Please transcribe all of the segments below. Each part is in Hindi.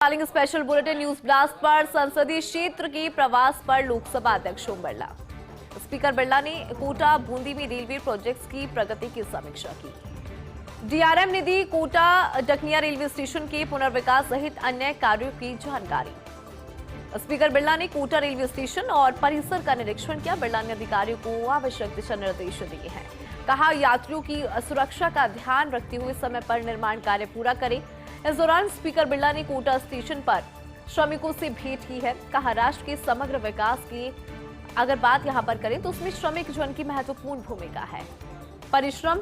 Kaling special bulletin news blast पर संसदीय क्षेत्र के प्रवास पर लोकसभा अध्यक्ष ओम बिरला। स्पीकर बिरला ने कोटा बूंदी में रेलवे प्रोजेक्ट्स की प्रगति की समीक्षा की। डीआरएम ने दी कोटा डकनिया रेलवे स्टेशन के पुनर्विकास सहित अन्य कार्यों की जानकारी। स्पीकर बिरला ने कोटा रेलवे स्टेशन और परिसर का निरीक्षण किया। बिरला ने अधिकारियों को आवश्यक दिशा निर्देश दिए हैं। कहा, यात्रियों की सुरक्षा का ध्यान रखते हुए समय पर निर्माण कार्य पूरा करें। इस दौरान स्पीकर बिरला ने कोटा स्टेशन पर श्रमिकों से भेंट की है। कहा, राष्ट्र के समग्र विकास की अगर बात यहां पर करें तो उसमें श्रमिक जन की महत्वपूर्ण भूमिका है। परिश्रम,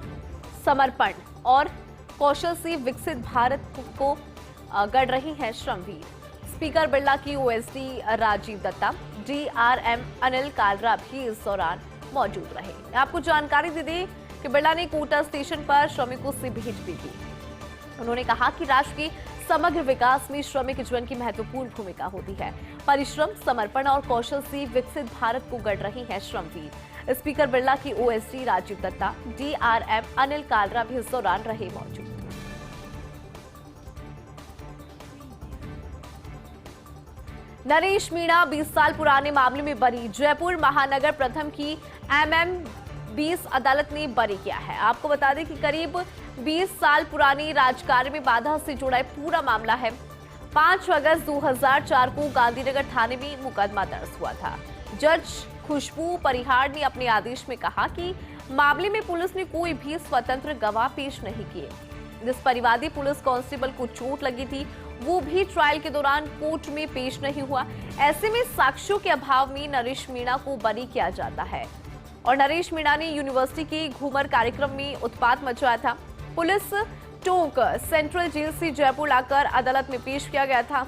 समर्पण और कौशल से विकसित भारत को गढ़ रही हैं श्रमवीर। स्पीकर बिरला की ओएसडी राजीव दत्ता, डीआरएम अनिल कालरा भी इस दौरान मौजूद रहे। आपको जानकारी दे दें कि बिरला ने कोटा स्टेशन पर श्रमिकों से भेंट भी की। उन्होंने कहा कि राष्ट्र के समग्र विकास में श्रमिक जीवन की महत्वपूर्ण भूमिका होती है। परिश्रम, समर्पण और कौशल से विकसित भारत को गढ़ रही है श्रमवीर। स्पीकर बिरला की ओएसडी राजीव दत्ता, डीआरएम अनिल कालरा भी इस दौरान रहे मौजूद। नरेश मीणा 20 साल पुराने मामले में बरी। जयपुर महानगर प्रथम की एमएम 20 अदालत ने बरी किया है। आपको बता दें कि करीब 20 साल पुरानी राजकार्य में बाधा से जुड़ा पूरा मामला है। 5 अगस्त 2004 को गांधीनगर थाने में मुकदमा दर्ज हुआ था। जज खुशबू परिहार ने अपने आदेश में कहा कि मामले में पुलिस ने कोई भी स्वतंत्र गवाह पेश नहीं किए। जिस परिवादी पुलिस कांस्टेबल को चोट लगी थी वो भी ट्रायल के दौरान कोर्ट में पेश नहीं हुआ। ऐसे में साक्ष्यों के अभाव में नरेश मीणा को बरी किया जाता है। और नरेश मीणा ने यूनिवर्सिटी के घूमर कार्यक्रम में उत्पात मचाया था। पुलिस टोंक सेंट्रल जेल से जयपुर लाकर अदालत में पेश किया गया था।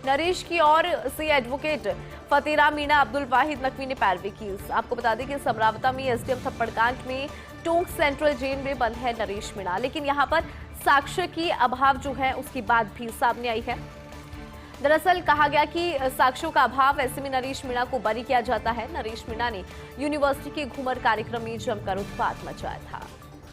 नरेश की ओर से एडवोकेट फतेरा मीणा अब्दुल वाहिद नकवी ने पैरवी की। आपको बता दें कि समरावता में एसडीएम थप्पड़ कांड में टोंक सेंट्रल जेल में बंद है नरेश मीणा, लेकिन यहाँ पर साक्ष्य की अभाव जो है उसकी बात भी सामने आई है। दरअसल कहा गया कि साक्ष्यों का अभाव, ऐसे में नरेश मीणा को बरी किया जाता है। नरेश मीणा ने यूनिवर्सिटी के घूमर कार्यक्रम में जमकर उत्पात मचाया था।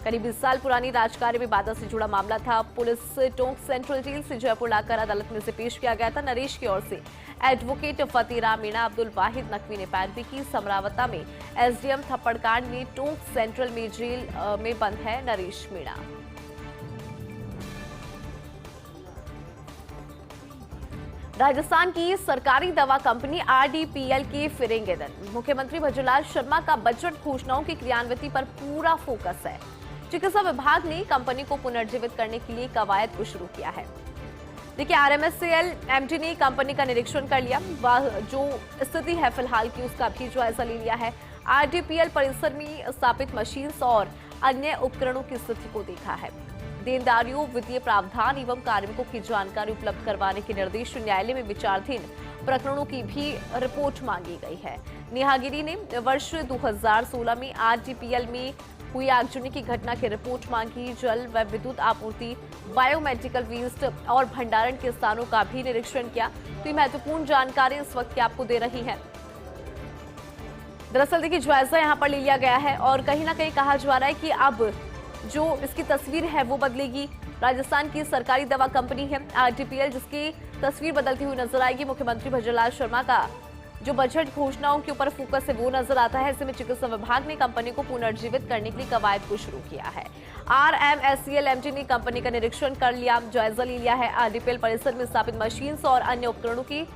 करीब 20 साल पुरानी राजकार्य में बाधा से जुड़ा मामला था। पुलिस टोंक सेंट्रल जेल से जयपुर लाकर अदालत में से पेश किया गया था। नरेश की ओर से एडवोकेट फतेरा मीणा अब्दुल वाहिद नकवी ने पैरवी की। समरावता में एसडीएम थप्पड़ कांड में टोंक सेंट्रल में जेल में बंद है नरेश मीणा। राजस्थान की सरकारी दवा कंपनी आरडीपीएल के फिरेंगे दिन। मुख्यमंत्री भजनलाल शर्मा का बजट घोषणाओं की क्रियान्विति पर पूरा फोकस है। चिकित्सा विभाग ने कंपनी को पुनर्जीवित करने के लिए कवायद को शुरू किया है। देखिए, आरएमएससीएल एमडी ने कंपनी का निरीक्षण कर लिया। जो स्थिति है फिलहाल की उसका भी जायजा ले लिया है। आरडीपीएल परिसर में स्थापित मशीन और अन्य उपकरणों की स्थिति को देखा है। देनदारियों, वित्तीय प्रावधान एवं कार्मिकों की जानकारी उपलब्ध करवाने के निर्देश। न्यायालय में विचाराधीन प्रकरणों की भी रिपोर्ट मांगी गई है। नेहा गिरी ने वर्ष 2016 में आरडीपीएल में हुई आगजनी की घटना की रिपोर्ट मांगी। जल व विद्युत आपूर्ति, बायोमेडिकल वेस्ट और भंडारण के स्थानों का भी निरीक्षण किया। तो ये महत्वपूर्ण जानकारी इस वक्त की आपको दे रही है। दरअसल देखिए, जायजा यहाँ पर ले लिया गया है और कहीं ना कहीं कहा जा रहा है कि अब जो इसकी तस्वीर है वो बदलेगी। राजस्थान की सरकारी दवा कंपनी है आरडीपीएल, जिसकी तस्वीर बदलती हुई नजर आएगी। मुख्यमंत्री भजनलाल शर्मा का जो बजट घोषणाओं के ऊपर फोकस है वो नजर आता है। ऐसे में चिकित्सा विभाग ने कंपनी को पुनर्जीवित करने के लिए कवायद को शुरू किया है। आरएमएससीएल एमडी ने कंपनी का निरीक्षण कर लिया, जायजा ले लिया है। आरडीपीएल परिसर में स्थापित मशीन और अन्य उपकरणों की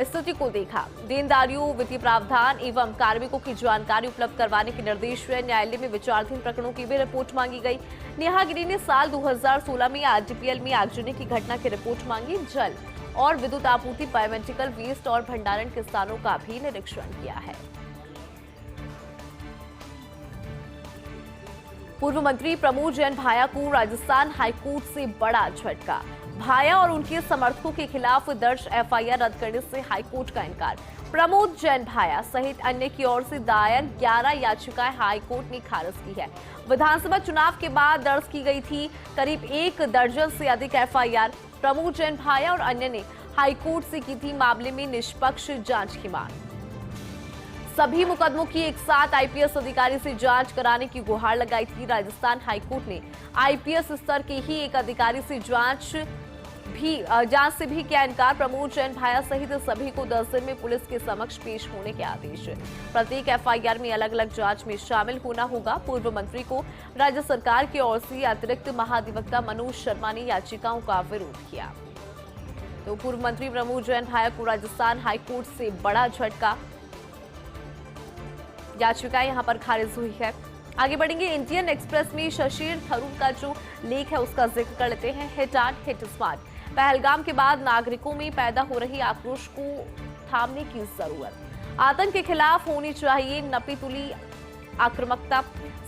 स्थिति को देखा। देनदारियों, वित्तीय प्रावधान एवं कार्मिकों की जानकारी उपलब्ध करवाने के निर्देश हुए। न्यायालय में विचाराधीन प्रकरणों की भी रिपोर्ट मांगी गई। नेहा गिरी ने साल 2016 में आरडीपीएल में आगजनी की घटना की रिपोर्ट मांगी। जल और विद्युत आपूर्ति, बायोमेडिकल वेस्ट और भंडारण के स्थानों का भी निरीक्षण किया है। पूर्व मंत्री प्रमोद जैन भाया को राजस्थान हाईकोर्ट से बड़ा झटका। भाया और उनके समर्थकों के खिलाफ दर्ज एफआईआर रद्द करने से हाईकोर्ट का इनकार। प्रमोद जैन भाया सहित अन्य की ओर से दायर 11 याचिकाएं हाईकोर्ट ने खारिज की है। विधानसभा चुनाव के बाद दर्ज की गई थी करीब 1 दर्जन से अधिक एफआईआर। प्रमोद जैन भाया और अन्य ने हाईकोर्ट से की थी मामले में निष्पक्ष जांच की मांग। सभी मुकदमों की एक साथ आईपीएस अधिकारी से जांच कराने की गुहार लगाई थी। राजस्थान हाईकोर्ट ने आईपीएस स्तर के ही एक अधिकारी से जांच जांच से भी किया इनकार। प्रमोद जैन भाया सहित सभी को 10 दिन में पुलिस के समक्ष पेश होने के आदेश। प्रत्येक एफआईआर में अलग अलग जांच में शामिल होना होगा। पूर्व मंत्री को राज्य सरकार की ओर से अतिरिक्त महाधिवक्ता मनोज शर्मा ने याचिकाओं का विरोध किया। तो पूर्व मंत्री प्रमोद जैन भाया को राजस्थान हाईकोर्ट से बड़ा झटका, याचिका यहां पर खारिज हुई है। आगे बढ़ेंगे। इंडियन एक्सप्रेस में शशिर थरूर का जो लेख है उसका जिक्र कर लेते हैं। Hit hard hit smart. Pahalgam के बाद नागरिकों में पैदा हो रही आक्रोश को थामने की जरूरत। आतंक के खिलाफ होनी चाहिए नपीतुली आक्रामकता,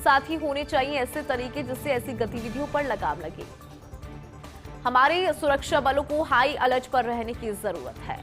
साथ ही होने चाहिए ऐसे तरीके जिससे ऐसी गतिविधियों पर लगाम लगे। हमारे सुरक्षा बलों को हाई अलर्ट पर रहने की जरूरत है।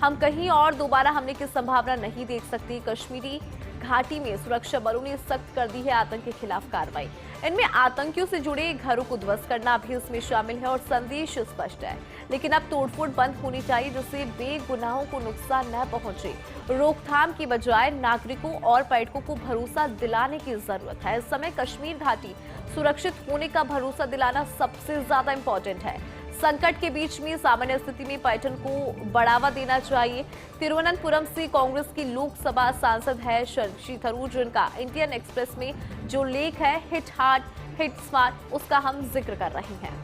हम कहीं और दोबारा हमले की संभावना नहीं देख सकते। कश्मीरी घाटी में सुरक्षा बलों ने सख्त कर दी है आतंक के खिलाफ कार्रवाई। इनमें आतंकियों से जुड़े घरों को ध्वस्त करना भी इसमें शामिल है और संदेश स्पष्ट है। लेकिन अब तोड़फोड़ बंद होनी चाहिए जिससे बेगुनाहों को नुकसान न पहुंचे। रोकथाम की बजाय नागरिकों और पर्यटकों को भरोसा दिलाने की जरूरत है। इस समय कश्मीर घाटी सुरक्षित होने का भरोसा दिलाना सबसे ज्यादा इंपॉर्टेंट है। संकट के बीच में सामान्य स्थिति में पर्यटन को बढ़ावा देना चाहिए। तिरुवनंतपुरम से कांग्रेस की लोकसभा सांसद है शशि थरूर, जिनका इंडियन एक्सप्रेस में जो लेख है हिट हार्ड हिट स्मार्ट, उसका हम जिक्र कर रहे हैं।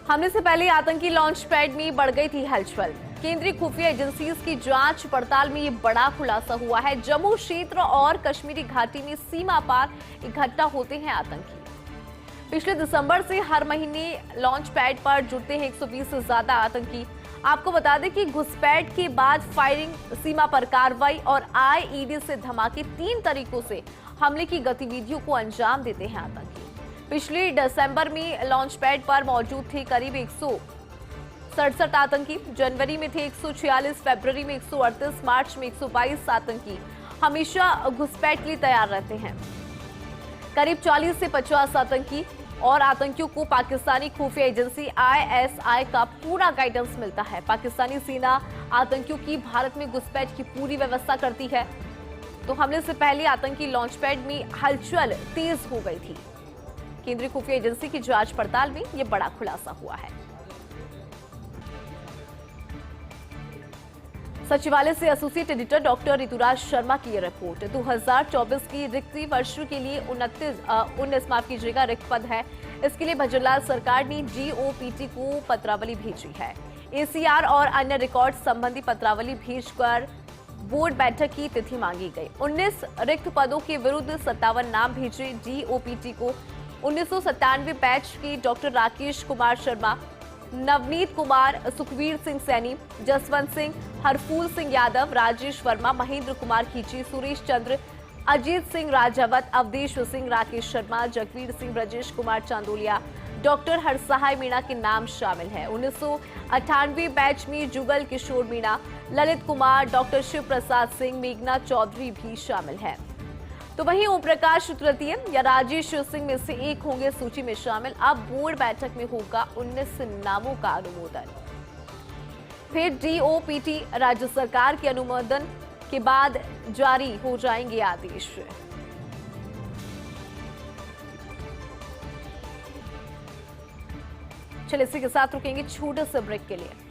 हमले से पहले आतंकी लॉन्च पैड में बढ़ गई थी हलचल। केंद्रीय खुफिया एजेंसीज की जांच पड़ताल में ये बड़ा खुलासा हुआ है। जम्मू क्षेत्र और कश्मीरी घाटी में सीमा पार इकट्ठा होते हैं आतंकी। पिछले दिसंबर से हर महीने लॉन्च पैड पर जुटते हैं 120 से ज्यादा आतंकी। आपको बता दें कि घुसपैठ के बाद फायरिंग, सीमा पर कार्रवाई और आईईडी से धमाके, 3 तरीकों से हमले की गतिविधियों को अंजाम देते हैं आतंकी। पिछले दिसंबर में लॉन्च पैड पर मौजूद थे करीब 167 आतंकी। जनवरी में थे 146, फरवरी में 138, मार्च में 122 आतंकी। हमेशा घुसपैठ के लिए तैयार रहते हैं। करीब 40 से 50 आतंकी और आतंकियों को पाकिस्तानी खुफिया एजेंसी आईएसआई का पूरा गाइडेंस मिलता है। पाकिस्तानी सेना आतंकियों की भारत में घुसपैठ की पूरी व्यवस्था करती है। तो हमले से पहले आतंकी लॉन्च पैड में हलचल तेज हो गई थी। केंद्रीय खुफिया एजेंसी की जांच पड़ताल में यह बड़ा खुलासा हुआ है। सचिवालय से associate editor doctor Rituraj Sharma की ये रिपोर्ट। 2024 की रिक्ति वर्ष के लिए 19 रिक्त पद है। इसके लिए भजनलाल सरकार ने जीओपीटी को पत्रावली भेजी है। एसीआर और अन्य रिकॉर्ड संबंधी पत्रावली भेजकर बोर्ड बैठक की तिथि मांगी गई। 19 रिक्त पदों के विरुद्ध 57 नाम भेजे जीओपीटी को। 1997 बैच के डॉक्टर राकेश कुमार शर्मा, नवनीत कुमार, सुखवीर सिंह सैनी, जसवंत सिंह, हरफूल सिंह यादव, राजेश वर्मा, महेंद्र कुमार खींची, सुरेश चंद्र, अजीत सिंह राजावत, अवधेश सिंह, राकेश शर्मा, जगवीर सिंह, ब्रजेश कुमार चांदोलिया, डॉक्टर हरसहाय मीणा के नाम शामिल है। 1998 बैच में जुगल किशोर मीणा, ललित कुमार, डॉक्टर शिव प्रसाद सिंह, मेघना चौधरी भी शामिल है। तो वहीं ओम प्रकाश तृतीय या राजेश सिंह में से एक होंगे सूची में शामिल। अब बोर्ड बैठक में होगा 19 नामों का अनुमोदन। फिर डीओपीटी राज्य सरकार के अनुमोदन के बाद जारी हो जाएंगे आदेश। चलिए इसी के साथ रुकेंगे छोटे से ब्रेक के लिए।